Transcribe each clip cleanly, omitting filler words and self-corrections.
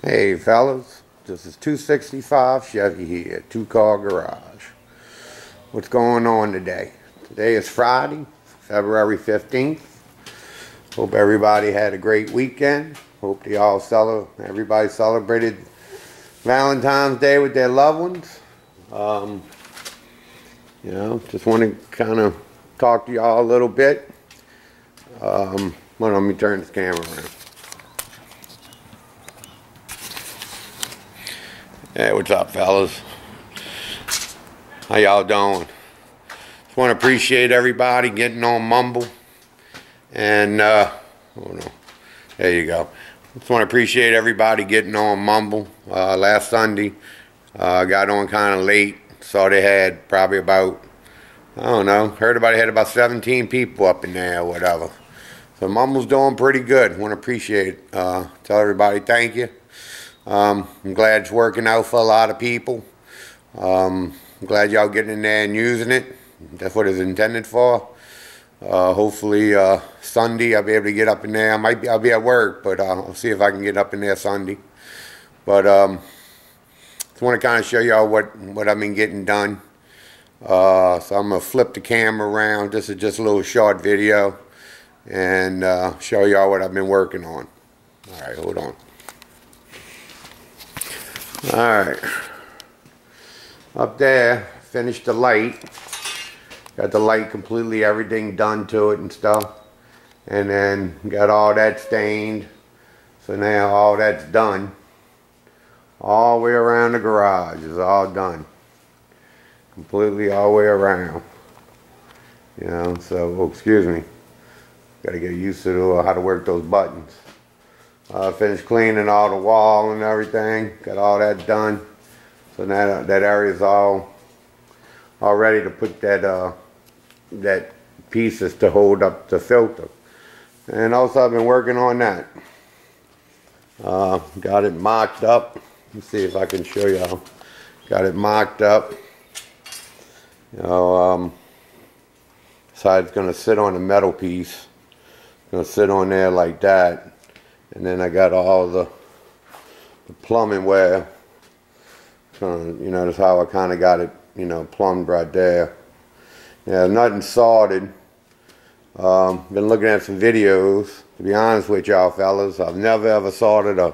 Hey fellas, this is 265 Chevy here, two-car garage. What's going on today? Today is Friday, February 15th. Hope everybody had a great weekend. Hope everybody celebrated Valentine's Day with their loved ones. Just want to kind of talk to y'all a little bit. Let me turn this camera around. Hey, what's up, fellas? How y'all doing? Just want to appreciate everybody getting on Mumble. And, oh no, there you go. Just want to appreciate everybody getting on Mumble. Last Sunday, got on kind of late. Saw they had probably about, I don't know, heard about it had about 17 people up in there or whatever. So Mumble's doing pretty good. Want to appreciate it. Tell everybody thank you. I'm glad it's working out for a lot of people. I'm glad y'all getting in there and using it. That's what it's intended for. Hopefully Sunday I'll be able to get up in there. I'll be at work, but I'll see if I can get up in there Sunday. But just want to kind of show y'all what I've been getting done. So I'm gonna flip the camera around. This is just a little short video and show y'all what I've been working on. All right, hold on. Alright, up there, finished the light. Got the light completely, everything done to it and stuff. And then got all that stained. So now all that's done. All the way around the garage is all done. Completely all the way around. You know, so, oh, excuse me. Gotta get used to how to work those buttons. Finished cleaning all the wall and everything. Got all that done. So now that area's all ready to put that pieces to hold up the filter. And also I've been working on that. Got it mocked up. Let's see if I can show y'all. Got it mocked up. You know, so it's gonna sit on a metal piece. It's gonna sit on there like that. And then I got all the plumbing where, that's how I kind of got it, plumbed right there. Yeah, nothing soldered. Been looking at some videos. To be honest with y'all fellas, I've never ever soldered a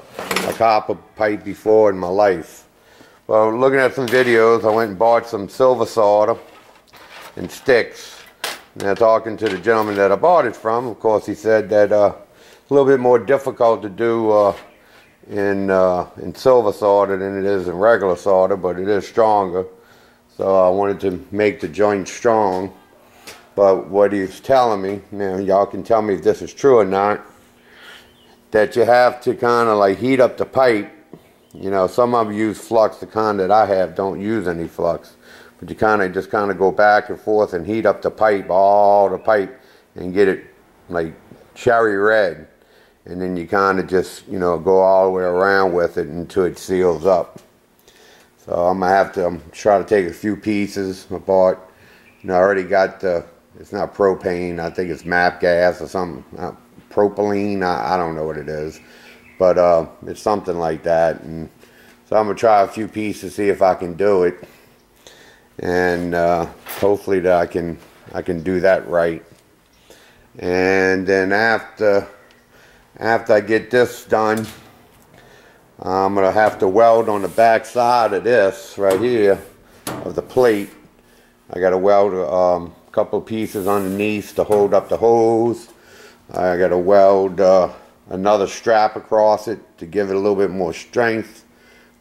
copper pipe before in my life. Well, looking at some videos, I went and bought some silver solder and sticks. Now talking to the gentleman that I bought it from, of course he said that a little bit more difficult to do in silver solder than it is in regular solder, but it is stronger. So I wanted to make the joint strong. But what he's telling me, y'all can tell me if this is true or not, that you have to kind of like heat up the pipe. Some of them use flux. The kind that I have don't use any flux. But you just go back and forth and heat up the pipe, all the pipe, and get it like cherry red. And then you kind of just, go all the way around with it until it seals up. So I'm going to have to try to take a few pieces. I bought, I already got it's not propane, I think it's MAP gas or something. Propylene, I don't know what it is. But it's something like that. And so I'm going to try a few pieces, see if I can do it. And hopefully that I can do that right. And then after I get this done, I'm going to have to weld on the back side of this right here of the plate. I got to weld a couple pieces underneath to hold up the hose. I got to weld another strap across it to give it a little bit more strength,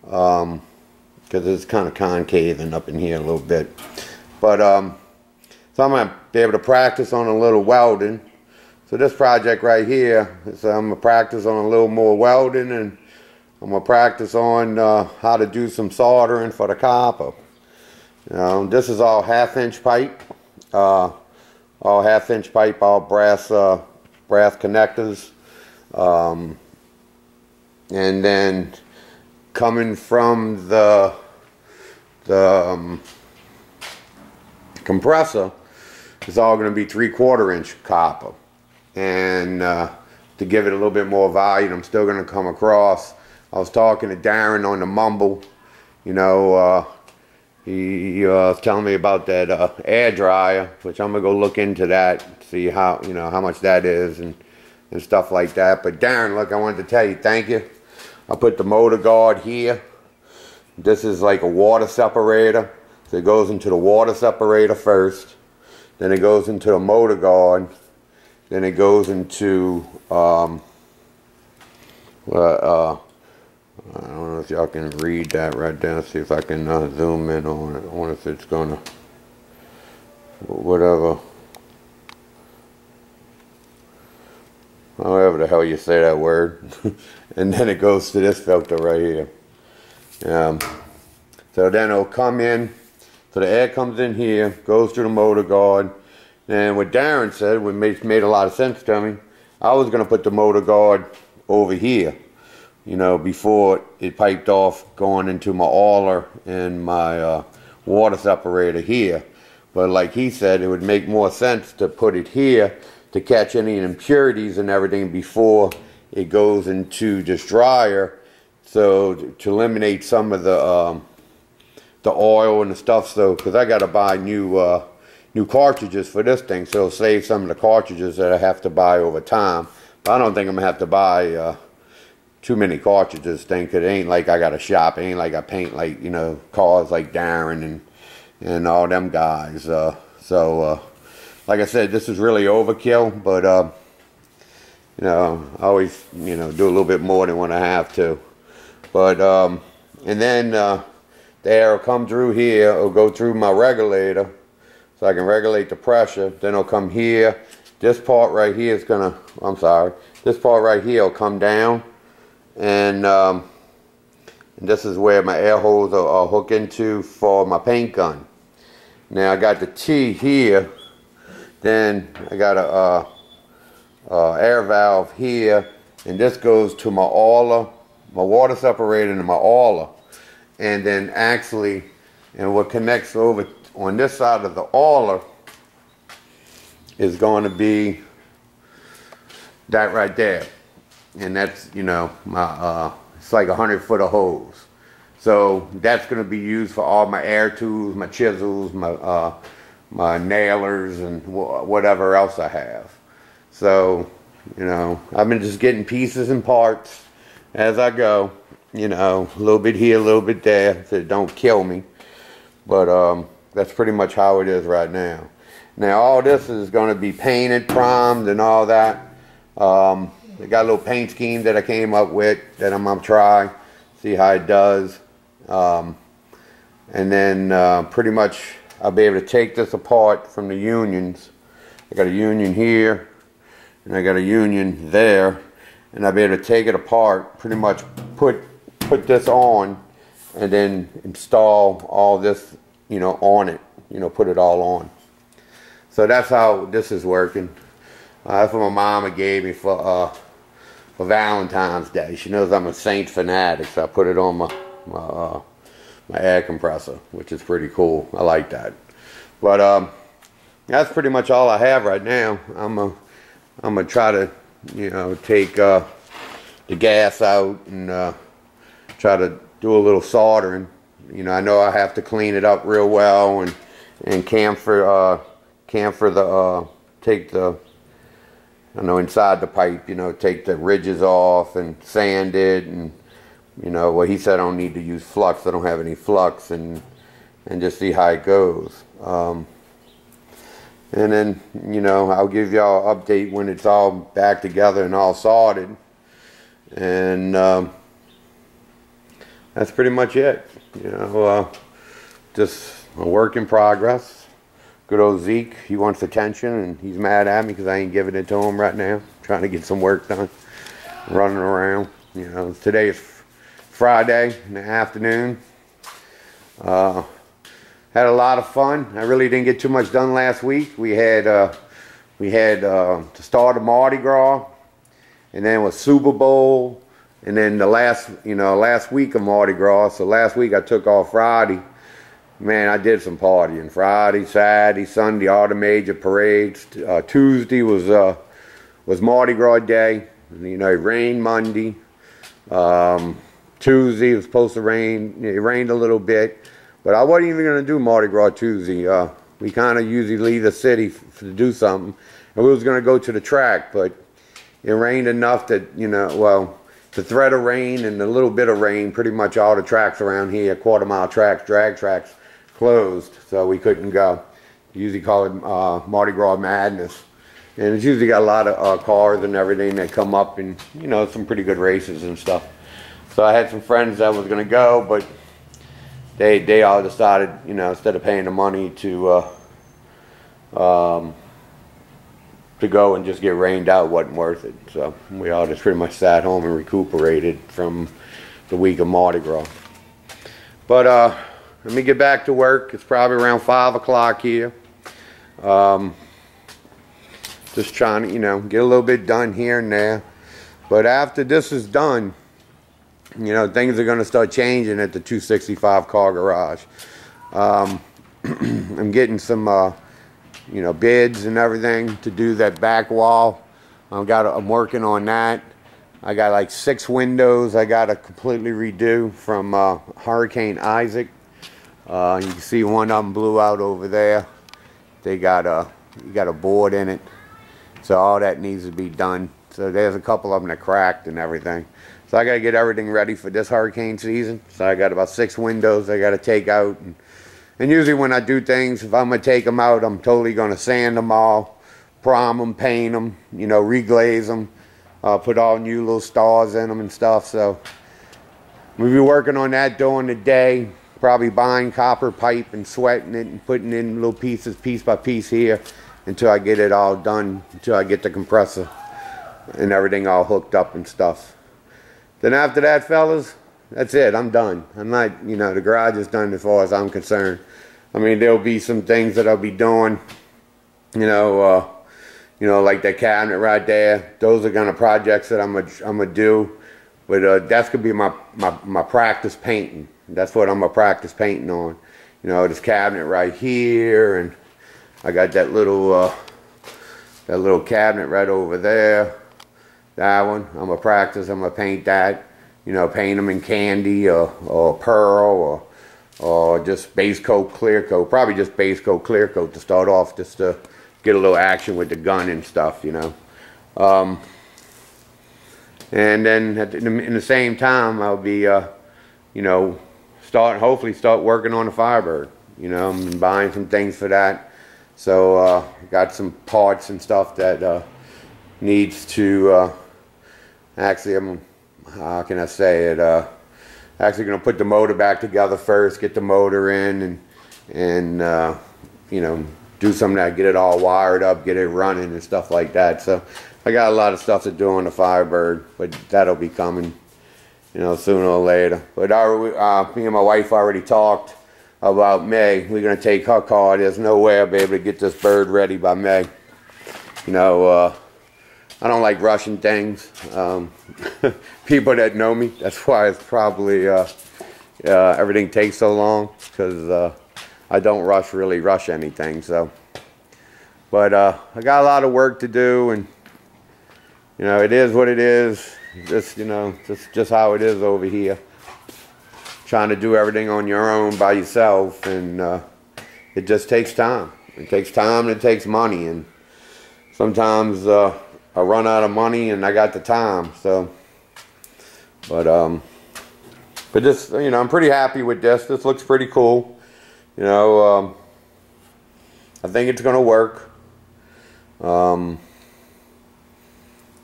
because it's kind of concaving up in here a little bit. But so I'm going to be able to practice on a little welding. So this project right here, so I'm going to practice on a little more welding, and I'm going to practice on how to do some soldering for the copper. This is all half-inch pipe. All half-inch pipe, all brass connectors. And then coming from the compressor, it's all going to be 3/4 inch copper. And to give it a little bit more volume, I'm still going to come across I was talking to Darren on the Mumble. You know, he was telling me about that air dryer, which I'm gonna go look into that, see how, you know, how much that is and stuff like that. But Darren, look, I wanted to tell you thank you. I put the motor guard here. This is like a water separator. So it goes into the water separator first, then it goes into the motor guard, then it goes into I don't know if y'all can read that right there. See if I can zoom in on it. I wonder if it's gonna, whatever, however the hell you say that word. And then it goes to this filter right here. So then it'll come in, so the air comes in here, goes to the motor guard. And what Darren said, what made a lot of sense to me, I was gonna put the motor guard over here, you know, before it piped off going into my oiler and my water separator here. But like he said, it would make more sense to put it here to catch any impurities and everything before it goes into this dryer, so to eliminate some of the oil and the stuff. So because I got to buy new cartridges for this thing, so it'll save some of the cartridges that I have to buy over time. But I don't think I'm gonna have to buy too many cartridges thing, cause it ain't like I got a shop. It ain't like I paint like, you know, cars like Darren and all them guys. Like I said, this is really overkill, but you know, I always, you know, do a little bit more than when I have to. But and then the air will come through here, it'll go through my regulator, so I can regulate the pressure. Then it'll come here. This part right here is gonna, I'm sorry, this part right here will come down, and this is where my air hose will hook into for my paint gun. Now I got the T here, then I got a air valve here, and this goes to my oiler, my water separator, and my oiler. And then actually, and what connects over on this side of the oiler is going to be that right there. And that's, you know, my it's like 100-foot of hose. So that's going to be used for all my air tools, my chisels, my nailers, and whatever else I have. So, you know, I've been just getting pieces and parts as I go. You know, a little bit here, a little bit there, so it don't kill me. But that's pretty much how it is right now. Now all this is going to be painted, primed, and all that. I got a little paint scheme that I came up with that I'm gonna try, see how it does. And then pretty much I'll be able to take this apart from the unions. I got a union here, and I got a union there, and I'll be able to take it apart, pretty much put this on, and then install all this, you know, on it, you know, put it all on. So that's how this is working. That's what my mama gave me for Valentine's Day. She knows I'm a Saint fanatic, so I put it on my air compressor, which is pretty cool. I like that. But that's pretty much all I have right now. I'm gonna try to, you know, take the gas out and try to do a little soldering. You know I have to clean it up real well and camphor the take the, I know, inside the pipe, you know, take the ridges off and sand it, and you know, well, he said I don't need to use flux. I don't have any flux, and just see how it goes. And then, you know, I'll give y'all an update when it's all back together and all sorted. And that's pretty much it. You know, just a work in progress. Good old Zeke, he wants attention, and he's mad at me because I ain't giving it to him right now. Trying to get some work done, running around. You know, today is Friday in the afternoon. Had a lot of fun. I really didn't get too much done last week. We had the start of Mardi Gras, and then it was Super Bowl, and then the last week of Mardi Gras. So last week I took off Friday. Man, I did some partying. Friday, Saturday, Sunday, all the major parades. Tuesday was Mardi Gras Day. You know, it rained Monday. Tuesday. It was supposed to rain. It rained a little bit, but I wasn't even going to do Mardi Gras Tuesday. We kind of usually leave the city to do something, and we was going to go to the track, but it rained enough that, you know, well, the threat of rain and a little bit of rain, pretty much all the tracks around here, quarter-mile tracks, drag tracks, closed, so we couldn't go. Usually call it Mardi Gras Madness. And it's usually got a lot of cars and everything that come up, and, you know, some pretty good races and stuff. So I had some friends that was going to go, but they all decided, you know, instead of paying the money to go and just get rained out, wasn't worth it. So we all just pretty much sat home and recuperated from the week of Mardi Gras. But let me get back to work. It's probably around 5 o'clock here. Just trying to, you know, get a little bit done here and there. But after this is done, you know, things are going to start changing at the 265 car garage. I'm getting some, you know, bids and everything to do that back wall. I'm working on that. I got like 6 windows I got to completely redo from Hurricane Isaac. You can see one of them blew out over there. They got you got a board in it. So all that needs to be done. So there's a couple of them that cracked and everything. So I got to get everything ready for this hurricane season. So I got about 6 windows I got to take out. And usually when I do things, if I'm going to take them out, I'm totally going to sand them all, prime them, paint them, you know, reglaze them, put all new little stars in them and stuff. So we'll be working on that during the day. Probably buying copper pipe and sweating it and putting in little pieces, piece by piece here, until I get it all done, until I get the compressor and everything all hooked up and stuff. Then after that, fellas, that's it. I'm done. I'm not, you know, the garage is done as far as I'm concerned. I mean, there'll be some things that I'll be doing, you know, like that cabinet right there. Those are kind of projects that I'm gonna do. But that's gonna be my practice painting. That's what I'm gonna practice painting on. You know, this cabinet right here, and I got that little cabinet right over there. That one, I'm gonna practice. I'm gonna paint that. You know, paint them in candy or pearl or just base coat, clear coat. Probably just base coat, clear coat to start off, just to get a little action with the gun and stuff. You know, and then in the same time, I'll be, you know, hopefully start working on the Firebird. You know, I'm buying some things for that. So got some parts and stuff that needs to actually, how can I say it? Actually going to put the motor back together first, get the motor in, and you know, do something that get it all wired up, get it running and stuff like that. So I got a lot of stuff to do on the Firebird, but that'll be coming, you know, sooner or later. But me and my wife already talked about May. We're going to take her car. There's no way I'll be able to get this bird ready by May. You know, I don't like rushing things. People that know me, that's why it's probably everything takes so long, because I don't really rush anything. So, but I got a lot of work to do, and you know, it is what it is. Just, you know, just how it is over here. Trying to do everything on your own by yourself, and it just takes time. It takes time and it takes money, and sometimes I run out of money and I got the time. So, but this, you know, I'm pretty happy with this. This looks pretty cool. You know, I think it's gonna work.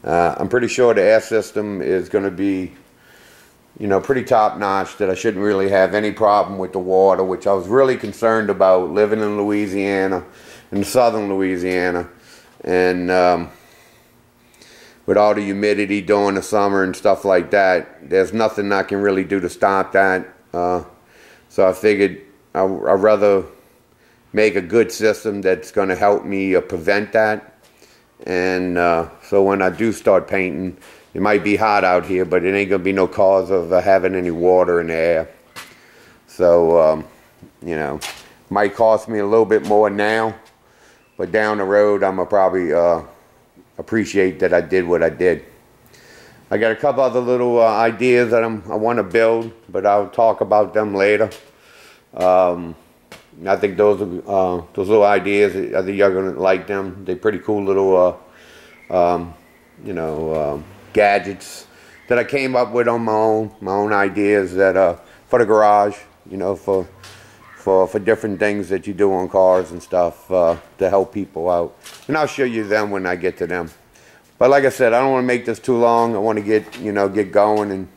I'm pretty sure the air system is going to be, you know, pretty top notch, that I shouldn't really have any problem with the water, which I was really concerned about living in Louisiana, in southern Louisiana, and with all the humidity during the summer and stuff like that, there's nothing I can really do to stop that. So I figured I'd rather make a good system that's going to help me prevent that. And so when I do start painting, it might be hot out here, but it ain't gonna be no cause of having any water in the air. So you know, might cost me a little bit more now, but down the road I'm gonna probably appreciate that I did what I did. I got a couple other little ideas that I want to build, but I'll talk about them later. I think those little ideas, I think you're gonna like them. They're pretty cool little, gadgets that I came up with on my own ideas that for the garage, for different things that you do on cars and stuff to help people out. And I'll show you them when I get to them. But like I said, I don't want to make this too long. I want to get going and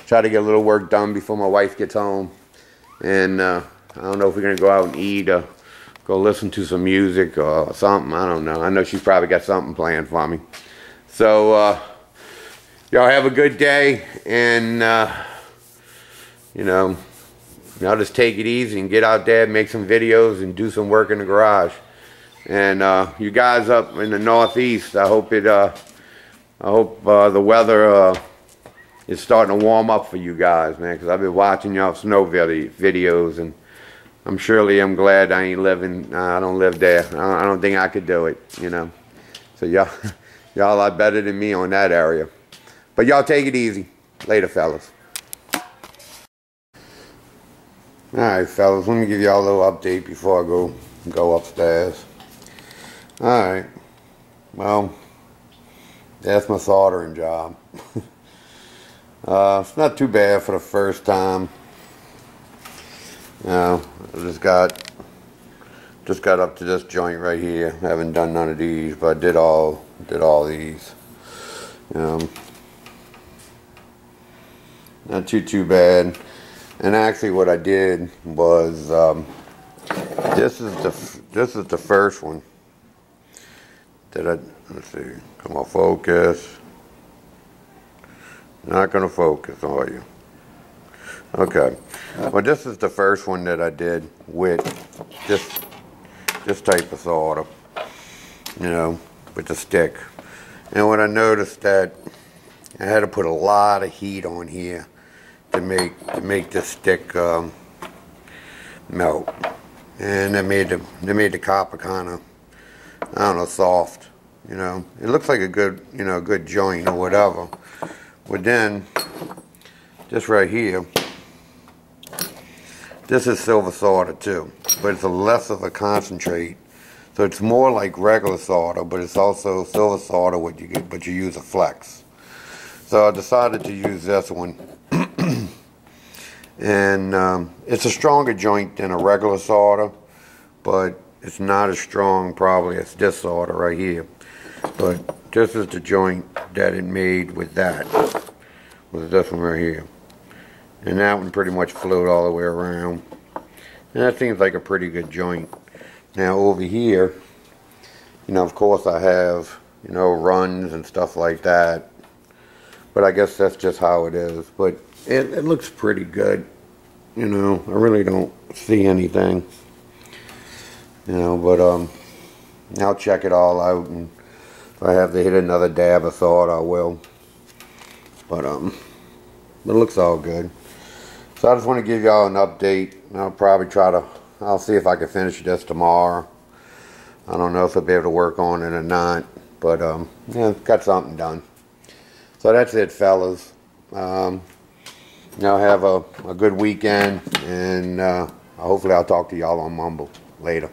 try to get a little work done before my wife gets home. And I don't know if we're gonna go out and eat or go listen to some music or something. I don't know. I know she's probably got something planned for me. So y'all have a good day, and y'all just take it easy and get out there, make some videos, and do some work in the garage. And you guys up in the Northeast, I hope the weather is starting to warm up for you guys, man. Because I've been watching y'all snow videos, and I'm glad I ain't living. I don't live there. I don't think I could do it, So y'all are better than me on that area. But y'all take it easy. Later, fellas. Alright, fellas, let me give y'all a little update before I go upstairs. Alright, well, that's my soldering job. It's not too bad for the first time. I just got up to this joint right here. I haven't done none of these, but I did all these. Not too bad. And actually, what I did was this is the first one that let's see. Come on, focus. Not gonna focus, are you? Okay. Well, this is the first one that I did with this type of solder, with the stick. And what I noticed that I had to put a lot of heat on here to make this stick melt, and that made the copper kind of, I don't know, soft. It looks like a good joint or whatever. But then this right here, this is silver solder too, but it's a less of a concentrate, so it's more like regular solder, but it's also silver solder but you use a flex. So I decided to use this one. And it's a stronger joint than a regular solder, but it's not as strong probably as this solder right here. But this is the joint that it made with that, with this one right here. And that one pretty much flowed all the way around. And that seems like a pretty good joint. Now over here, of course I have, runs and stuff like that. But I guess that's just how it is. But it looks pretty good. I really don't see anything. But I'll check it all out, and if I have to hit another dab of solder, I will. But it looks all good. So I just want to give y'all an update. I'll probably I'll see if I can finish this tomorrow. I don't know if I'll be able to work on it or not, but got something done. So that's it, fellas. Now have a good weekend, and hopefully I'll talk to y'all on Mumble later.